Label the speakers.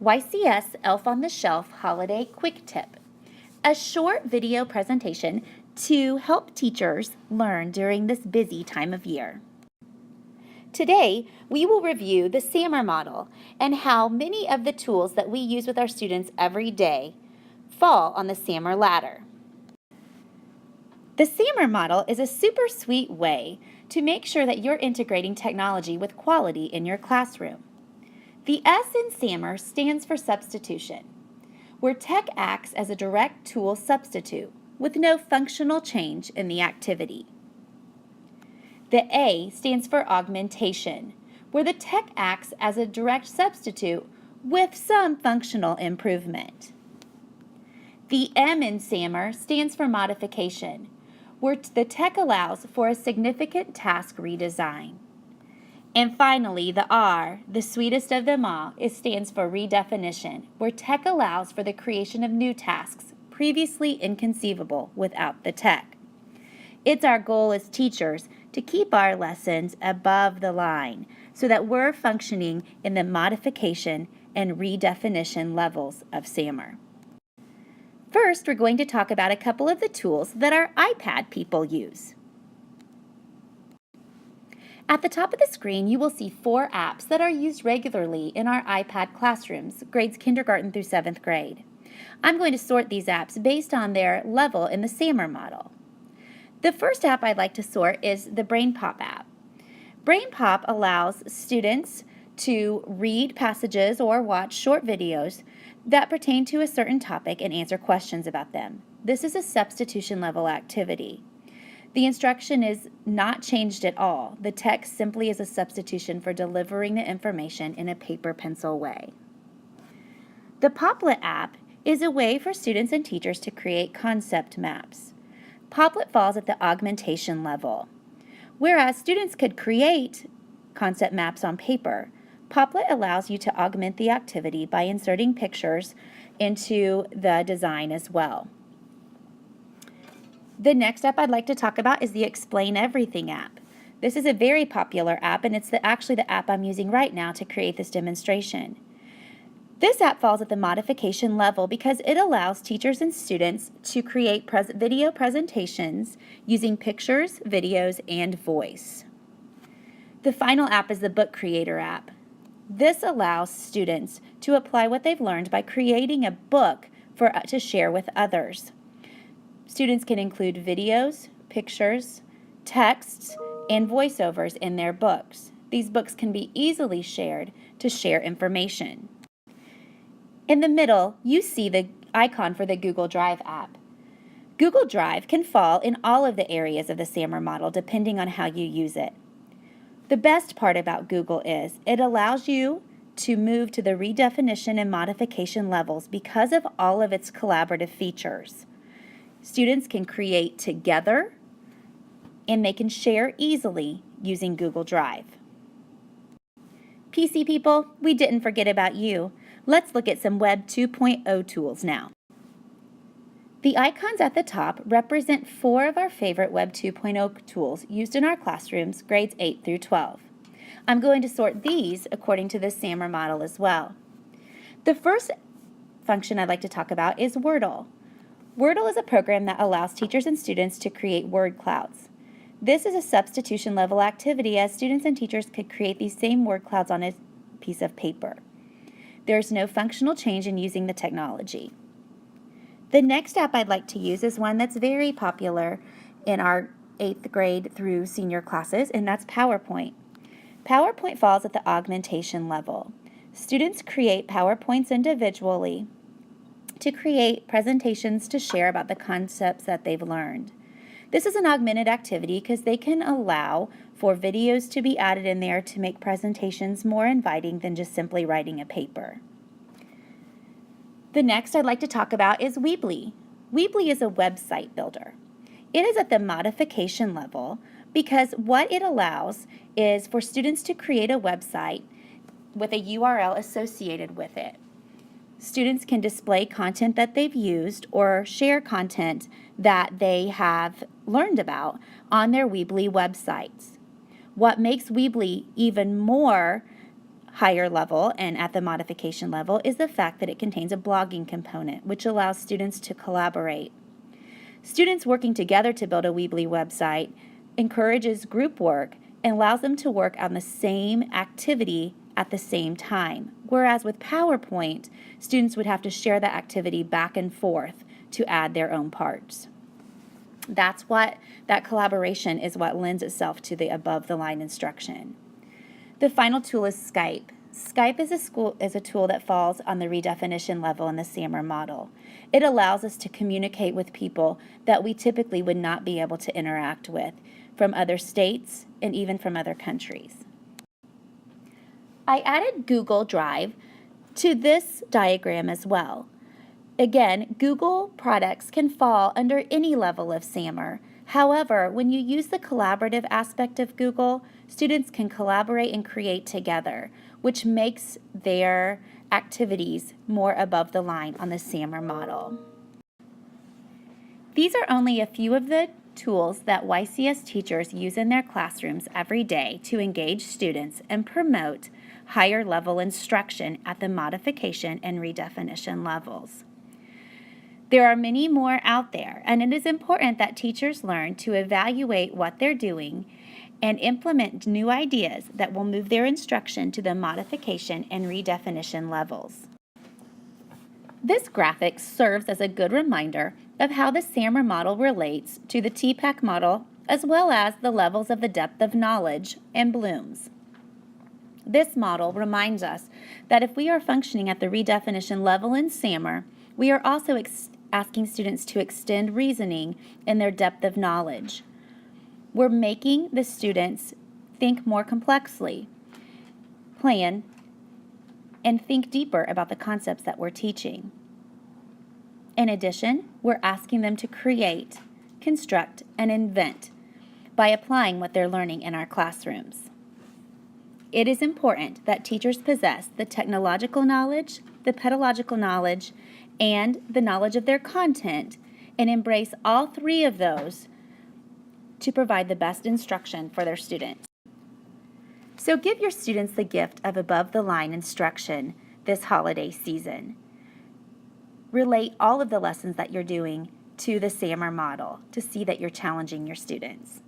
Speaker 1: YCS Elf on the Shelf Holiday Quick Tip, a short video presentation to help teachers learn during this busy time of year. Today, we will review the SAMR model and how many of the tools that we use with our students every day fall on the SAMR ladder. The SAMR model is a super sweet way to make sure that you're integrating technology with quality in your classroom. The S in SAMR stands for substitution, where tech acts as a direct tool substitute with no functional change in the activity. The A stands for augmentation, where the tech acts as a direct substitute with some functional improvement. The M in SAMR stands for modification, where the tech allows for a significant task redesign. And finally, the R, the sweetest of them all, stands for redefinition, where tech allows for the creation of new tasks previously inconceivable without the tech. It's our goal as teachers to keep our lessons above the line so that we're functioning in the modification and redefinition levels of SAMR. First, we're going to talk about a couple of the tools that our iPad people use. At the top of the screen, you will see 4 apps that are used regularly in our iPad classrooms, grades kindergarten through 7th grade. I'm going to sort these apps based on their level in the SAMR model. The first app I'd like to sort is the BrainPop app. BrainPop allows students to read passages or watch short videos that pertain to a certain topic and answer questions about them. This is a substitution level activity. The instruction is not changed at all. The text simply is a substitution for delivering the information in a paper-pencil way. The Poplet app is a way for students and teachers to create concept maps. Poplet falls at the augmentation level. Whereas students could create concept maps on paper, Poplet allows you to augment the activity by inserting pictures into the design as well. The next app I'd like to talk about is the Explain Everything app. This is a very popular app, and it's actually the app I'm using right now to create this demonstration. This app falls at the modification level because it allows teachers and students to create video presentations using pictures, videos, and voice. The final app is the Book Creator app. This allows students to apply what they've learned by creating a book to share with others. Students can include videos, pictures, texts, and voiceovers in their books. These books can be easily shared to share information. In the middle, you see the icon for the Google Drive app. Google Drive can fall in all of the areas of the SAMR model depending on how you use it. The best part about Google is it allows you to move to the redefinition and modification levels because of all of its collaborative features. Students can create together, and they can share easily using Google Drive. PC people, we didn't forget about you. Let's look at some Web 2.0 tools now. The icons at the top represent 4 of our favorite Web 2.0 tools used in our classrooms, grades 8 through 12. I'm going to sort these according to the SAMR model as well. The first function I'd like to talk about is Wordle. Wordle is a program that allows teachers and students to create word clouds. This is a substitution level activity as students and teachers could create these same word clouds on a piece of paper. There's no functional change in using the technology. The next app I'd like to use is one that's very popular in our 8th grade through senior classes, and that's PowerPoint. PowerPoint falls at the augmentation level. Students create PowerPoints individually to create presentations to share about the concepts that they've learned. This is an augmented activity because they can allow for videos to be added in there to make presentations more inviting than just simply writing a paper. The next I'd like to talk about is Weebly. Weebly is a website builder. It is at the modification level because what it allows is for students to create a website with a URL associated with it. Students can display content that they've used or share content that they have learned about on their Weebly websites. What makes Weebly even more higher level and at the modification level is the fact that it contains a blogging component, which allows students to collaborate. Students working together to build a Weebly website encourages group work and allows them to work on the same activity at the same time, whereas with PowerPoint, students would have to share that activity back and forth to add their own parts. That collaboration is what lends itself to the above-the-line instruction. The final tool is Skype. Skype is a tool that falls on the redefinition level in the SAMR model. It allows us to communicate with people that we typically would not be able to interact with from other states and even from other countries. I added Google Drive to this diagram as well. Again, Google products can fall under any level of SAMR. However, when you use the collaborative aspect of Google, students can collaborate and create together, which makes their activities more above the line on the SAMR model. These are only a few of the tools that YCS teachers use in their classrooms every day to engage students and promote higher level instruction at the modification and redefinition levels. There are many more out there, and it is important that teachers learn to evaluate what they're doing and implement new ideas that will move their instruction to the modification and redefinition levels. This graphic serves as a good reminder of how the SAMR model relates to the TPACK model, as well as the levels of the depth of knowledge and Bloom's. This model reminds us that if we are functioning at the redefinition level in SAMR, we are also asking students to extend reasoning in their depth of knowledge. We're making the students think more complexly, plan, and think deeper about the concepts that we're teaching. In addition, we're asking them to create, construct, and invent by applying what they're learning in our classrooms. It is important that teachers possess the technological knowledge, the pedagogical knowledge, and the knowledge of their content, and embrace all three of those to provide the best instruction for their students. So give your students the gift of above-the-line instruction this holiday season. Relate all of the lessons that you're doing to the SAMR model to see that you're challenging your students.